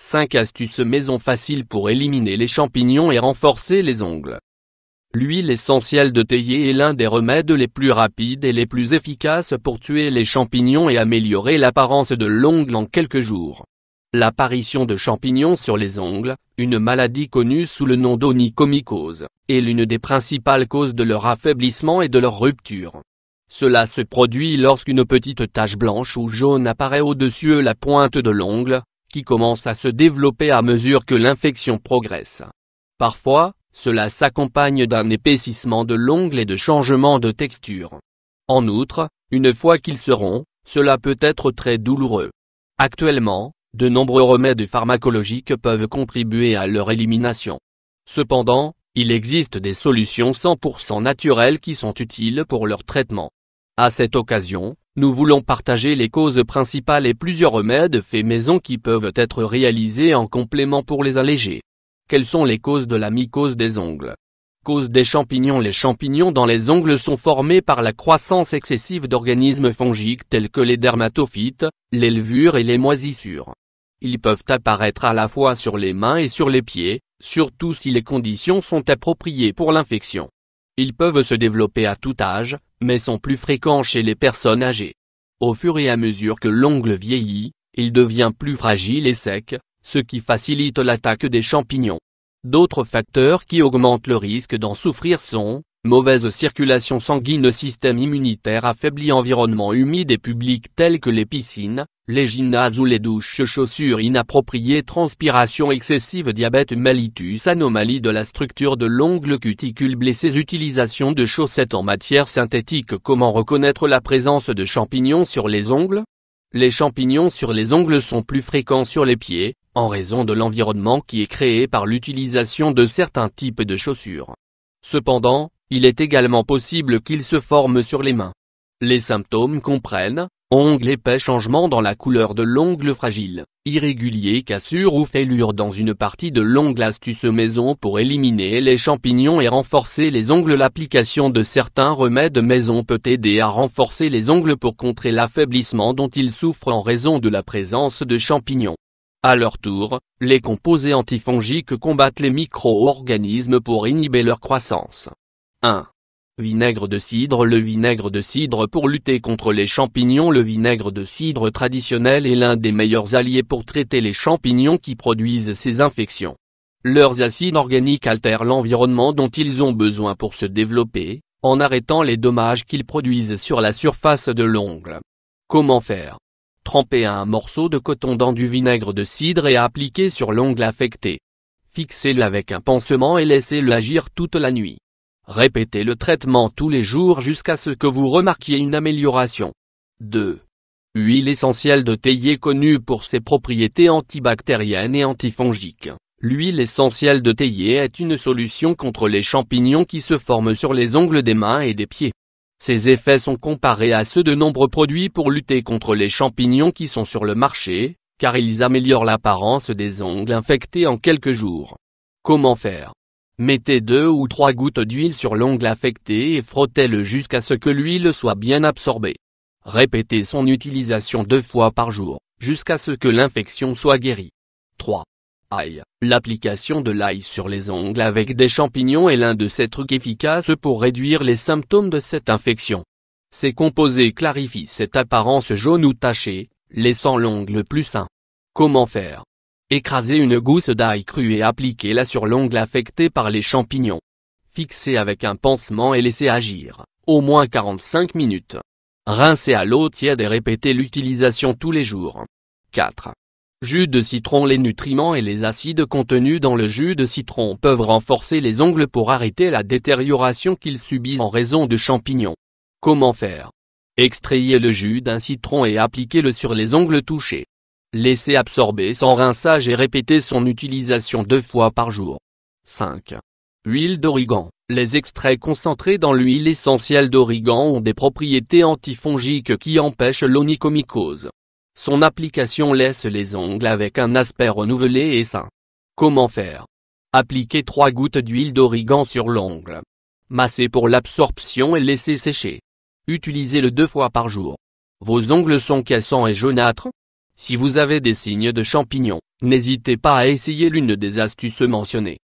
5 astuces maison faciles pour éliminer les champignons et renforcer les ongles. L'huile essentielle de théier est l'un des remèdes les plus rapides et les plus efficaces pour tuer les champignons et améliorer l'apparence de l'ongle en quelques jours. L'apparition de champignons sur les ongles, une maladie connue sous le nom d'onychomycose, est l'une des principales causes de leur affaiblissement et de leur rupture. Cela se produit lorsqu'une petite tache blanche ou jaune apparaît au-dessus de la pointe de l'ongle, qui commence à se développer à mesure que l'infection progresse. Parfois, cela s'accompagne d'un épaississement de l'ongle et de changements de texture. En outre, une fois qu'ils se rompent, cela peut être très douloureux. Actuellement, de nombreux remèdes pharmacologiques peuvent contribuer à leur élimination. Cependant, il existe des solutions 100% naturelles qui sont utiles pour leur traitement. À cette occasion, nous voulons partager les causes principales et plusieurs remèdes faits maison qui peuvent être réalisés en complément pour les alléger. Quelles sont les causes de la mycose des ongles? Cause des champignons. Les champignons dans les ongles sont formés par la croissance excessive d'organismes fongiques tels que les dermatophytes, les levures et les moisissures. Ils peuvent apparaître à la fois sur les mains et sur les pieds, surtout si les conditions sont appropriées pour l'infection. Ils peuvent se développer à tout âge, mais sont plus fréquents chez les personnes âgées. Au fur et à mesure que l'ongle vieillit, il devient plus fragile et sec, ce qui facilite l'attaque des champignons. D'autres facteurs qui augmentent le risque d'en souffrir sont mauvaise circulation sanguine, système immunitaire affaibli, environnement humide et public tels que les piscines, les gymnases ou les douches, chaussures inappropriées, transpiration excessive, diabète mellitus, anomalie de la structure de l'ongle, cuticule blessée, utilisation de chaussettes en matière synthétique. Comment reconnaître la présence de champignons sur les ongles? Les champignons sur les ongles sont plus fréquents sur les pieds, en raison de l'environnement qui est créé par l'utilisation de certains types de chaussures. Cependant, il est également possible qu'ils se forment sur les mains. Les symptômes comprennent ongles épais, changement dans la couleur de l'ongle fragile, irrégulier, cassure ou fêlure dans une partie de l'ongle. Astuce maison pour éliminer les champignons et renforcer les ongles. L'application de certains remèdes maison peut aider à renforcer les ongles pour contrer l'affaiblissement dont ils souffrent en raison de la présence de champignons. À leur tour, les composés antifongiques combattent les micro-organismes pour inhiber leur croissance. 1. Vinaigre de cidre. Le vinaigre de cidre pour lutter contre les champignons. Le vinaigre de cidre traditionnel est l'un des meilleurs alliés pour traiter les champignons qui produisent ces infections. Leurs acides organiques altèrent l'environnement dont ils ont besoin pour se développer, en arrêtant les dommages qu'ils produisent sur la surface de l'ongle. Comment faire? Trempez un morceau de coton dans du vinaigre de cidre et appliquez sur l'ongle affecté. Fixez-le avec un pansement et laissez-le agir toute la nuit. Répétez le traitement tous les jours jusqu'à ce que vous remarquiez une amélioration. 2. Huile essentielle de théier connue pour ses propriétés antibactériennes et antifongiques. L'huile essentielle de théier est une solution contre les champignons qui se forment sur les ongles des mains et des pieds. Ses effets sont comparés à ceux de nombreux produits pour lutter contre les champignons qui sont sur le marché, car ils améliorent l'apparence des ongles infectés en quelques jours. Comment faire? Mettez 2 ou 3 gouttes d'huile sur l'ongle affecté et frottez-le jusqu'à ce que l'huile soit bien absorbée. Répétez son utilisation 2 fois par jour, jusqu'à ce que l'infection soit guérie. 3. Ail. L'application de l'ail sur les ongles avec des champignons est l'un de ces trucs efficaces pour réduire les symptômes de cette infection. Ces composés clarifient cette apparence jaune ou tachée, laissant l'ongle plus sain. Comment faire? Écrasez une gousse d'ail crue et appliquez-la sur l'ongle affecté par les champignons. Fixez avec un pansement et laissez agir, au moins 45 minutes. Rincez à l'eau tiède et répétez l'utilisation tous les jours. 4. Jus de citron. Les nutriments et les acides contenus dans le jus de citron peuvent renforcer les ongles pour arrêter la détérioration qu'ils subissent en raison de champignons. Comment faire? Extrayez le jus d'un citron et appliquez-le sur les ongles touchés. Laissez absorber sans rinçage et répétez son utilisation 2 fois par jour. 5. Huile d'origan. Les extraits concentrés dans l'huile essentielle d'origan ont des propriétés antifongiques qui empêchent l'onychomycose. Son application laisse les ongles avec un aspect renouvelé et sain. Comment faire? Appliquez 3 gouttes d'huile d'origan sur l'ongle. Massez pour l'absorption et laissez sécher. Utilisez-le 2 fois par jour. Vos ongles sont cassants et jaunâtres? Si vous avez des signes de champignons, n'hésitez pas à essayer l'une des astuces mentionnées.